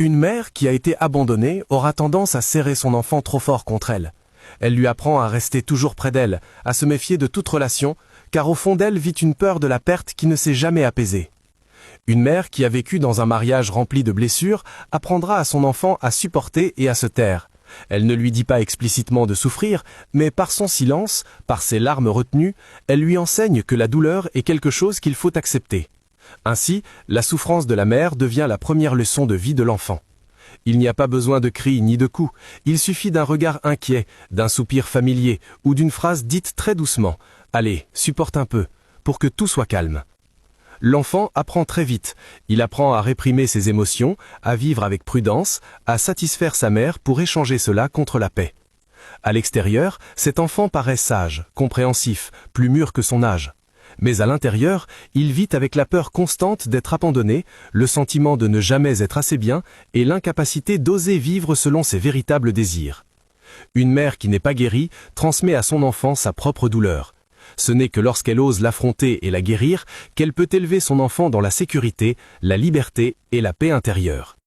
Une mère qui a été abandonnée aura tendance à serrer son enfant trop fort contre elle. Elle lui apprend à rester toujours près d'elle, à se méfier de toute relation, car au fond d'elle vit une peur de la perte qui ne s'est jamais apaisée. Une mère qui a vécu dans un mariage rempli de blessures apprendra à son enfant à supporter et à se taire. Elle ne lui dit pas explicitement de souffrir, mais par son silence, par ses larmes retenues, elle lui enseigne que la douleur est quelque chose qu'il faut accepter. Ainsi, la souffrance de la mère devient la première leçon de vie de l'enfant. Il n'y a pas besoin de cris ni de coups, il suffit d'un regard inquiet, d'un soupir familier ou d'une phrase dite très doucement « Allez, supporte un peu », pour que tout soit calme. L'enfant apprend très vite, il apprend à réprimer ses émotions, à vivre avec prudence, à satisfaire sa mère pour échanger cela contre la paix. À l'extérieur, cet enfant paraît sage, compréhensif, plus mûr que son âge. Mais à l'intérieur, il vit avec la peur constante d'être abandonné, le sentiment de ne jamais être assez bien et l'incapacité d'oser vivre selon ses véritables désirs. Une mère qui n'est pas guérie transmet à son enfant sa propre douleur. Ce n'est que lorsqu'elle ose l'affronter et la guérir qu'elle peut élever son enfant dans la sécurité, la liberté et la paix intérieure.